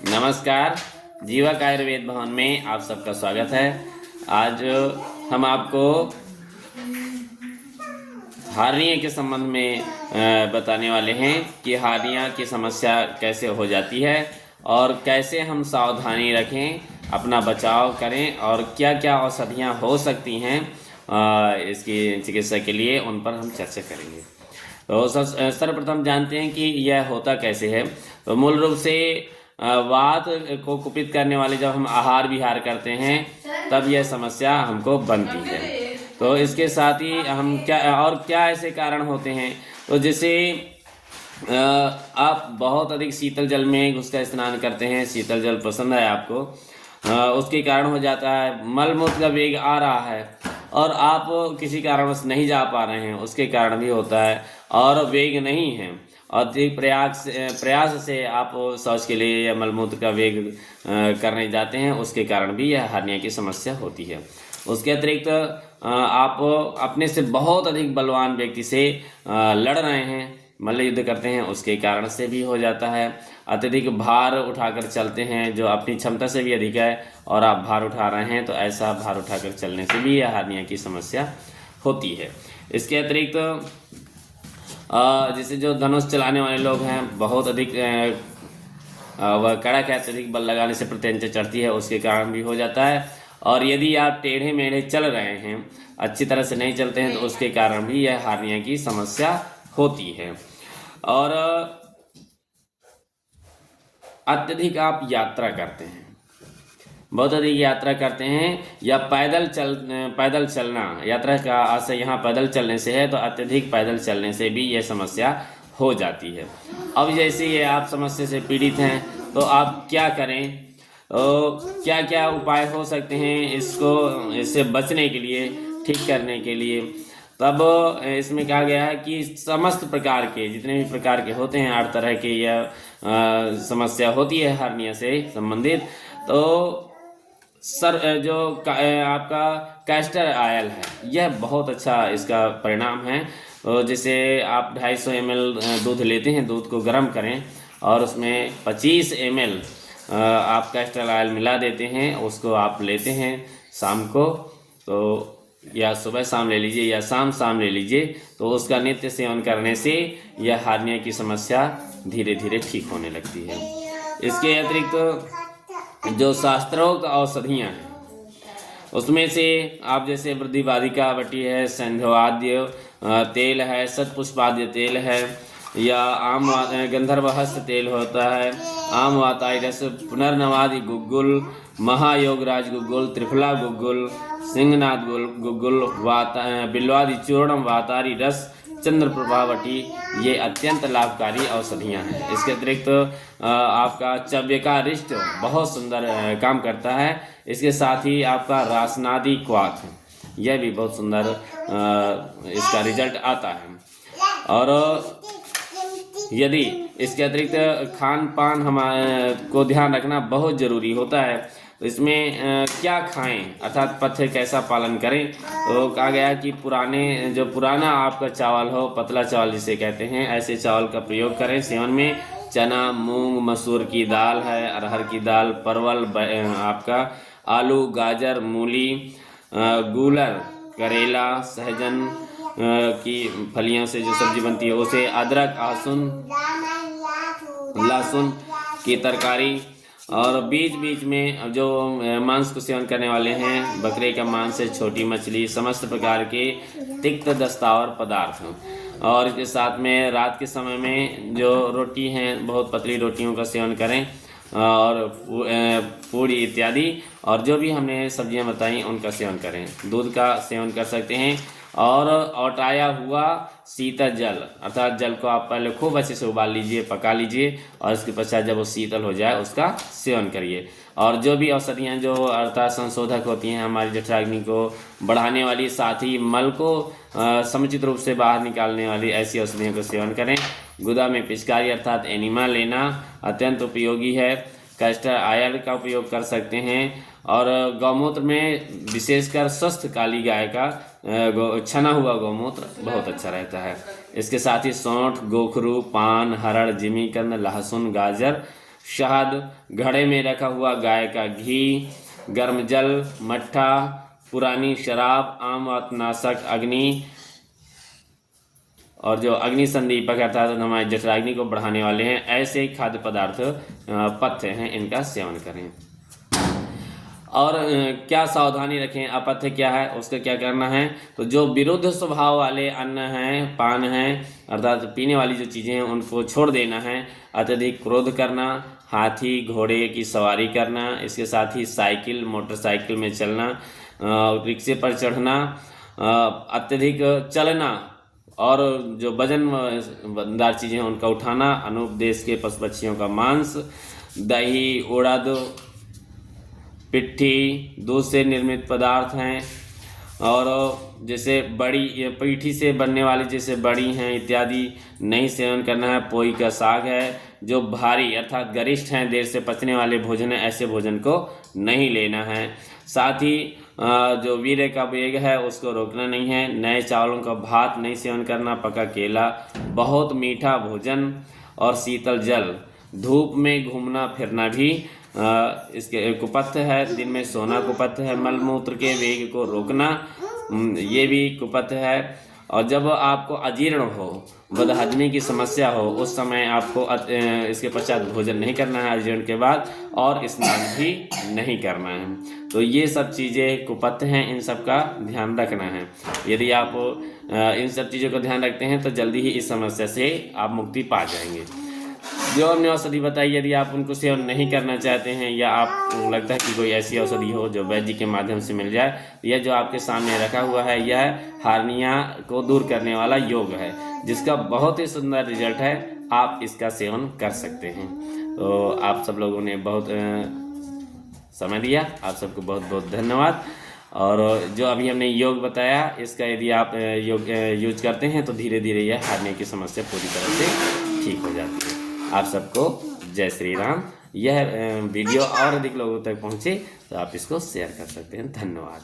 नमस्कार। जीवक आयुर्वेद भवन में आप सबका स्वागत है। आज हम आपको हार्निया के संबंध में बताने वाले हैं कि हार्निया की समस्या कैसे हो जाती है और कैसे हम सावधानी रखें, अपना बचाव करें और क्या क्या औषधियाँ हो सकती हैं इसकी चिकित्सा के लिए, उन पर हम चर्चा करेंगे। तो सर्वप्रथम जानते हैं कि यह होता कैसे है। तो मूल रूप से वात को कुपित करने वाले जब हम आहार विहार करते हैं तब यह समस्या हमको बनती है। तो इसके साथ ही हम क्या ऐसे कारण होते हैं, तो जैसे आप बहुत अधिक शीतल जल में घुसकर स्नान करते हैं, शीतल जल पसंद है आपको, उसके कारण हो जाता है। मल मूत्र का वेग आ रहा है और आप किसी कारणवश नहीं जा पा रहे हैं, उसके कारण भी होता है। और वेग नहीं है, अधिक प्रयास से आप शौच के लिए या मलमूत्र का वेग करने जाते हैं, उसके कारण भी यह हार्निया की समस्या होती है। उसके अतिरिक्त आप अपने से बहुत अधिक बलवान व्यक्ति से लड़ रहे हैं, मल्ल युद्ध करते हैं, उसके कारण से भी हो जाता है। अत्यधिक भार उठाकर चलते हैं जो अपनी क्षमता से भी अधिक है और आप भार उठा रहे हैं, तो ऐसा भार उठाकर चलने से भी यह हार्निया की समस्या होती है। इसके अतिरिक्त जैसे जो धनुष चलाने वाले लोग हैं, बहुत अधिक वह कड़क है, अत्यधिक बल लगाने से प्रत्यंचा चढ़ती है, उसके कारण भी हो जाता है। और यदि आप टेढ़े मेढ़े चल रहे हैं, अच्छी तरह से नहीं चलते हैं, तो उसके कारण भी यह हार्निया की समस्या होती है। और अत्यधिक आप यात्रा करते हैं, बहुत अधिक यात्रा करते हैं या पैदल चलना, यात्रा का आशय यहाँ पैदल चलने से है, तो अत्यधिक पैदल चलने से भी यह समस्या हो जाती है। अब जैसे ये आप समस्या से पीड़ित हैं, तो आप क्या करें, क्या क्या उपाय हो सकते हैं इससे बचने के लिए, ठीक करने के लिए। तब इसमें कहा गया है कि समस्त प्रकार के जितने भी प्रकार के होते हैं, 8 तरह के यह समस्या होती है हार्निया से संबंधित। तो जो आपका कैस्टर ऑयल है, यह बहुत अच्छा इसका परिणाम है। जैसे आप 250 ml दूध लेते हैं, दूध को गर्म करें और उसमें 25 ml आप कैस्टर ऑयल मिला देते हैं, उसको आप लेते हैं शाम को, तो या सुबह शाम ले लीजिए या शाम ले लीजिए, तो उसका नित्य सेवन करने से यह हार्निया की समस्या धीरे धीरे ठीक होने लगती है। इसके अतिरिक्त जो शास्त्रोक्त औषधियाँ हैं, उसमें से आप जैसे वृद्धिवादिका बटी है, संध्यावाद्य तेल है, शतपुष्पाद्य तेल है, या आम गंधर्वहस्त तेल होता है, आम वाताई रस, पुनर्नवादि गुग्गुल, महायोगराज गुग्गुल, त्रिफला गुग्गुल, सिंहनाथ गुग्गुल, बिल्वादि चूर्णम, वातारी रस, चंद्र प्रभावटी, ये अत्यंत लाभकारी औषधियाँ हैं। इसके अतिरिक्त आपका चव्यकारिष्ट बहुत सुंदर काम करता है। इसके साथ ही आपका रासनादि क्वाथ, यह भी बहुत सुंदर इसका रिजल्ट आता है। और यदि इसके अतिरिक्त खान पान हमारे को ध्यान रखना बहुत ज़रूरी होता है। तो इसमें क्या खाएं, अर्थात पथ्य कैसा पालन करें, तो कहा गया कि पुराना आपका चावल हो, पतला चावल जिसे कहते हैं, ऐसे चावल का प्रयोग करें सेवन में। चना, मूंग, मसूर की दाल है, अरहर की दाल, परवल, आपका आलू, गाजर, मूली, गूलर, करेला, सहजन की फलियों से जो सब्जी बनती है उसे, अदरक, लहसुन की तरकारी। और बीच बीच में जो मांस को सेवन करने वाले हैं, बकरे का मांस है, छोटी मछली, समस्त प्रकार के तिक्त दस्तावर पदार्थ। और इसके साथ में रात के समय में जो रोटी हैं, बहुत पतली रोटियों का सेवन करें, और पूरी इत्यादि, और जो भी हमने सब्जियां बताई उनका सेवन करें। दूध का सेवन कर सकते हैं। और औटाया हुआ शीतल जल, अर्थात जल को आप पहले खूब अच्छे से उबाल लीजिए, पका लीजिए, और इसके पश्चात जब वो शीतल हो जाए उसका सेवन करिए। और जो भी औषधियाँ जो अर्थात संशोधक होती हैं, हमारी जठराग्नि को बढ़ाने वाली, साथ ही मल को समुचित रूप से बाहर निकालने वाली, ऐसी औषधियों का सेवन करें। गुदा में पिचकारी अर्थात एनिमा लेना अत्यंत उपयोगी है। कैस्टर ऑयल का उपयोग कर सकते हैं। और गौमूत्र में विशेषकर स्वस्थ काली गाय का छना हुआ गौमूत्र बहुत अच्छा रहता है। इसके साथ ही सौंठ, गोखरू, पान, हरड़, जिमीकंद, लहसुन, गाजर, शहद, घड़े में रखा हुआ गाय का घी, गर्म जल, मट्ठा, पुरानी शराब, आमनाशक अग्नि और जो अग्नि संदीपक अर्थात हमारे जठराग्नि को बढ़ाने वाले हैं, ऐसे खाद्य पदार्थ पथ्य हैं, इनका सेवन करें। और क्या सावधानी रखें, अपथ्य क्या है, उसका क्या करना है? तो जो विरुद्ध स्वभाव वाले अन्न हैं, पान हैं, अर्थात पीने वाली जो चीज़ें हैं, उनको छोड़ देना है। अत्यधिक क्रोध करना, हाथी घोड़े की सवारी करना, इसके साथ ही साइकिल मोटरसाइकिल में चलना, रिक्शे पर चढ़ना, अत्यधिक चलना और जो वजनदार चीज़ें हैं उनका उठाना, अनुपदेश के पशु पक्षियों का मांस, दही, उड़द, पिट्ठी, दूध से निर्मित पदार्थ हैं, और जैसे बड़ी पीठी से बनने वाली जैसे बड़ी हैं इत्यादि नहीं सेवन करना है। पोई का साग है, जो भारी अर्थात गरिष्ठ हैं, देर से पचने वाले भोजन है, ऐसे भोजन को नहीं लेना है। साथ ही जो वीर्य का वेग है उसको रोकना नहीं है। नए चावलों का भात नहीं सेवन करना, पका केला, बहुत मीठा भोजन और शीतल जल, धूप में घूमना फिरना भी इसके कुपथ्य है। दिन में सोना कुपथ्य है। मलमूत्र के वेग को रोकना ये भी कुपथ्य है। और जब आपको अजीर्ण हो, बदहजमी की समस्या हो, उस समय आपको इसके पश्चात भोजन नहीं करना है अजीर्ण के बाद, और स्नान भी नहीं करना है। तो ये सब चीज़ें कुपथ्य हैं, इन सब का ध्यान रखना है। यदि आप इन सब चीज़ों का ध्यान रखते हैं तो जल्दी ही इस समस्या से आप मुक्ति पा जाएंगे। जो हमने औषधि बताई, यदि आप उनको सेवन नहीं करना चाहते हैं या आप लगता है कि कोई ऐसी औषधि हो जो वैद्य जी के माध्यम से मिल जाए, यह जो आपके सामने रखा हुआ है यह हार्निया को दूर करने वाला योग है, जिसका बहुत ही सुंदर रिजल्ट है। आप इसका सेवन कर सकते हैं। तो आप सब लोगों ने बहुत समय दिया, आप सबको बहुत बहुत धन्यवाद। और जो अभी हमने योग बताया, इसका यदि आप योग यूज करते हैं तो धीरे धीरे यह हार्निया की समस्या पूरी तरह से ठीक हो जाती है। आप सबको जय श्री राम। यह वीडियो और अधिक लोगों तक पहुंचे तो आप इसको शेयर कर सकते हैं। धन्यवाद।